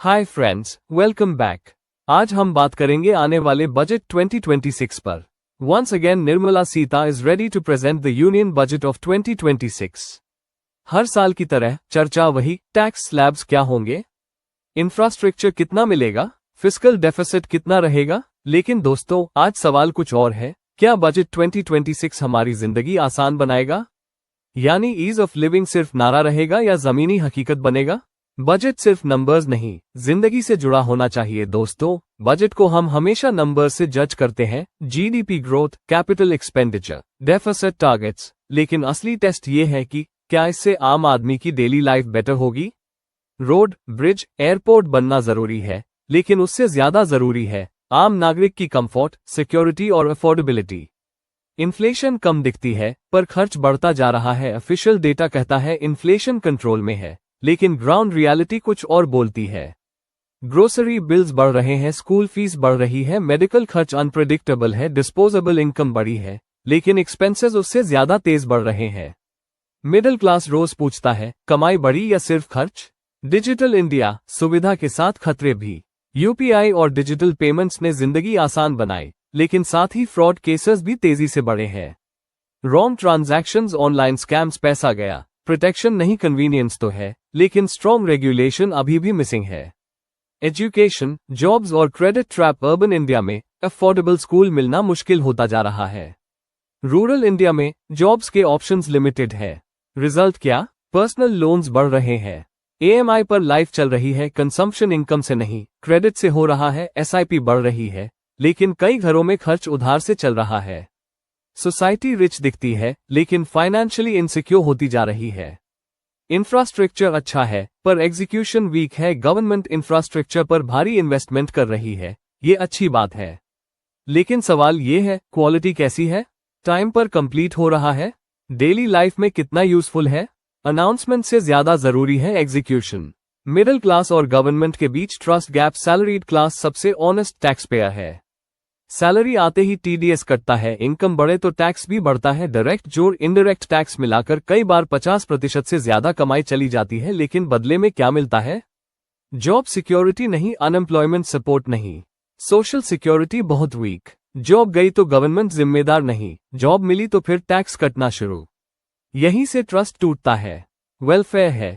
Hi friends, welcome back. आज हम बात करेंगे आने वाले बजट 2026 पर। Once again Nirmala Sita is ready to present the union budget of 2026। हर साल की तरह चर्चा वही, टैक्स स्लैब्स क्या होंगे, इंफ्रास्ट्रक्चर कितना मिलेगा, फिस्कल डेफिसिट कितना रहेगा। लेकिन दोस्तों, आज सवाल कुछ और है। क्या बजट 2026 हमारी जिंदगी आसान बनाएगा? यानी ईज ऑफ लिविंग सिर्फ नारा रहेगा या जमीनी हकीकत बनेगा? बजट सिर्फ नंबर्स नहीं, जिंदगी से जुड़ा होना चाहिए दोस्तों। बजट को हम हमेशा नंबर्स से जज करते हैं, GDP growth, capital expenditure, deficit targets. लेकिन असली टेस्ट ये है कि क्या इससे आम आदमी की डेली लाइफ बेटर होगी? रोड, ब्रिज, एयरपोर्ट बनना जरूरी है, लेकिन उससे ज्यादा जरूरी है आम नागरिक की कंफर्ट, सिक्योरिटी और अफोर्डेबिलिटी। इन्फ्लेशन कम दिखती है, पर खर्च बढ़ता जा रहा है। ऑफिशियल डेटा कहता है इन्फ्लेशन कंट्रोल में है, लेकिन ग्राउंड रियलिटी कुछ और बोलती है। ग्रोसरी बिल्स बढ़ रहे हैं, स्कूल फीस बढ़ रही है, मेडिकल खर्च अनप्रेडिक्टेबल है, डिस्पोजेबल इनकम बढ़ी है, लेकिन एक्सपेंसेस उससे ज्यादा तेज बढ़ रहे हैं। मिडिल क्लास रोज पूछता है, कमाई बढ़ी या सिर्फ खर्च? डिजिटल इंडिया, सुविधा के साथ खतरे भी। यूपीआई और डिजिटल पेमेंट्स ने जिंदगी आसान बनाई, लेकिन साथ ही फ्रॉड केसेस भी तेजी से बढ़े हैं। रॉन्ग ट्रांजैक्शंस, ऑनलाइन स्कैम्स, पैसा गया। प्रोटेक्शन नहीं, कन्वीनियंस तो है, लेकिन स्ट्रॉन्ग रेगुलेशन अभी भी मिसिंग है। एजुकेशन, जॉब्स और क्रेडिट ट्रैप। अर्बन इंडिया में अफोर्डेबल स्कूल मिलना मुश्किल होता जा रहा है। रूरल इंडिया में जॉब्स के ऑप्शंस लिमिटेड है। रिजल्ट क्या? पर्सनल लोन्स बढ़ रहे हैं, ईएमआई पर लाइफ चल रही है, कंजम्पशन इनकम से नहीं क्रेडिट से हो रहा है। एसआईपी बढ़ रही है, लेकिन कई घरों में खर्च उधार से चल रहा है। सोसाइटी रिच दिखती है, लेकिन फाइनेंशियली इनसिक्योर होती जा रही है। इंफ्रास्ट्रक्चर अच्छा है, पर एग्जीक्यूशन वीक है। गवर्नमेंट इंफ्रास्ट्रक्चर पर भारी इन्वेस्टमेंट कर रही है, ये अच्छी बात है, लेकिन सवाल ये है, क्वालिटी कैसी है? टाइम पर कंप्लीट हो रहा है? डेली लाइफ में कितना यूजफुल है? अनाउंसमेंट से ज्यादा जरूरी है एग्जीक्यूशन। मिडिल क्लास और गवर्नमेंट के बीच ट्रस्ट गैप। सैलरीड क्लास सबसे ऑनेस्ट टैक्स पेयर है। सैलरी आते ही टीडीएस कटता है, इनकम बढ़े तो टैक्स भी बढ़ता है। डायरेक्ट जोड़ इनडायरेक्ट टैक्स मिलाकर कई बार 50% से ज्यादा कमाई चली जाती है, लेकिन बदले में क्या मिलता है? जॉब सिक्योरिटी नहीं, अनएम्प्लॉयमेंट सपोर्ट नहीं, सोशल सिक्योरिटी बहुत वीक। जॉब गई तो गवर्नमेंट जिम्मेदार नहीं, जॉब मिली तो फिर टैक्स कटना शुरू। यहीं से ट्रस्ट टूटता है। वेलफेयर है,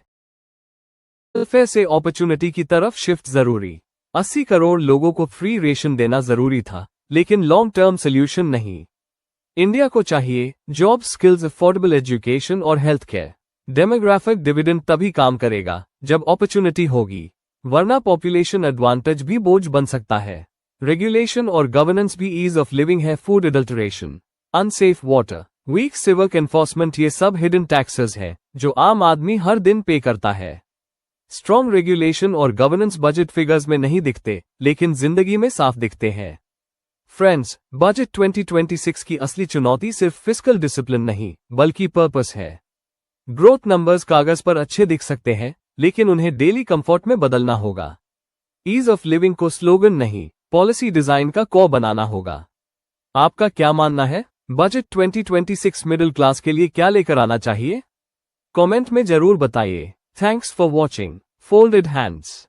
वेलफेयर से अपॉर्चुनिटी की तरफ शिफ्ट जरूरी। 80 करोड़ लोगों को फ्री रेशन देना जरूरी था, लेकिन लॉन्ग टर्म सोल्यूशन नहीं। इंडिया को चाहिए जॉब, स्किल्स, अफोर्डेबल एजुकेशन और हेल्थ केयर। डेमोग्राफिक डिविडेंड तभी काम करेगा जब अपॉर्चुनिटी होगी, वरना पॉपुलेशन एडवांटेज भी बोझ बन सकता है। रेगुलेशन और गवर्नेंस भी ईज ऑफ लिविंग है। Food adulteration, unsafe water, weak civic enforcement, ये सब हिडन टैक्सेस है जो आम आदमी हर दिन पे करता है। स्ट्रॉन्ग रेगुलेशन और गवर्नेंस बजट फिगर्स में नहीं दिखते, लेकिन जिंदगी में साफ दिखते हैं। फ्रेंड्स, बजट 2026 की असली चुनौती सिर्फ फिस्कल डिसिप्लिन नहीं, बल्कि पर्पस है। ग्रोथ नंबर्स कागज पर अच्छे दिख सकते हैं, लेकिन उन्हें डेली कंफर्ट में बदलना होगा। ईज ऑफ लिविंग को स्लोगन नहीं, पॉलिसी डिजाइन का कोर बनाना होगा। आपका क्या मानना है? बजट 2026 मिडिल क्लास के लिए क्या लेकर आना चाहिए? कमेंट में जरूर बताइए। Thanks for watching. Folded hands.